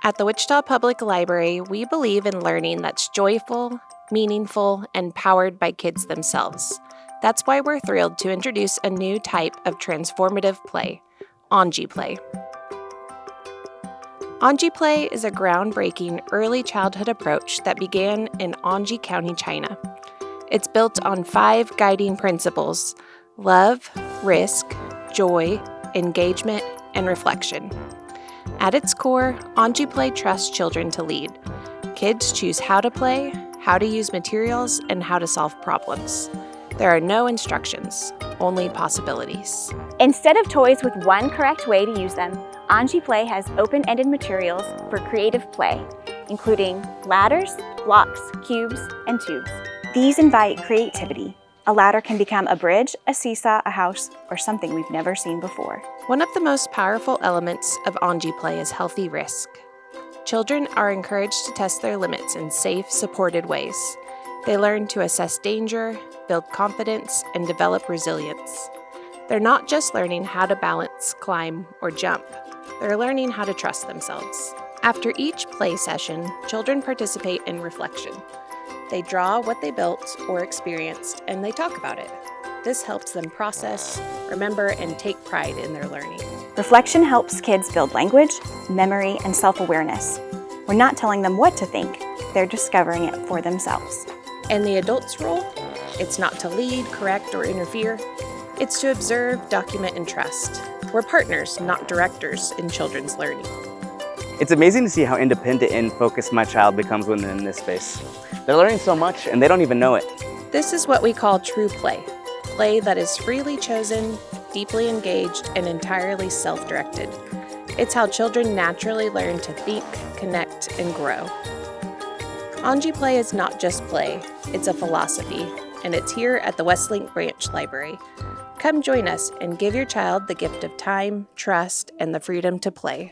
At the Wichita Public Library, we believe in learning that's joyful, meaningful, and powered by kids themselves. That's why we're thrilled to introduce a new type of transformative play, Anji Play. Anji Play is a groundbreaking early childhood approach that began in Anji County, China. It's built on 5 guiding principles: love, risk, joy, engagement, and reflection. At its core, Anji Play trusts children to lead. Kids choose how to play, how to use materials, and how to solve problems. There are no instructions, only possibilities. Instead of toys with one correct way to use them, Anji Play has open-ended materials for creative play, including ladders, blocks, cubes, and tubes. These invite creativity. A ladder can become a bridge, a seesaw, a house, or something we've never seen before. One of the most powerful elements of Anji Play is healthy risk. Children are encouraged to test their limits in safe, supported ways. They learn to assess danger, build confidence, and develop resilience. They're not just learning how to balance, climb, or jump. They're learning how to trust themselves. After each play session, children participate in reflection. They draw what they built or experienced, and they talk about it. This helps them process, remember, and take pride in their learning. Reflection helps kids build language, memory, and self-awareness. We're not telling them what to think, they're discovering it for themselves. And the adult's role? It's not to lead, correct, or interfere. It's to observe, document, and trust. We're partners, not directors, in children's learning. It's amazing to see how independent and focused my child becomes when they're in this space. They're learning so much and they don't even know it. This is what we call true play. Play that is freely chosen, deeply engaged, and entirely self-directed. It's how children naturally learn to think, connect, and grow. Anji Play is not just play, it's a philosophy, and it's here at the Westlink Branch Library. Come join us and give your child the gift of time, trust, and the freedom to play.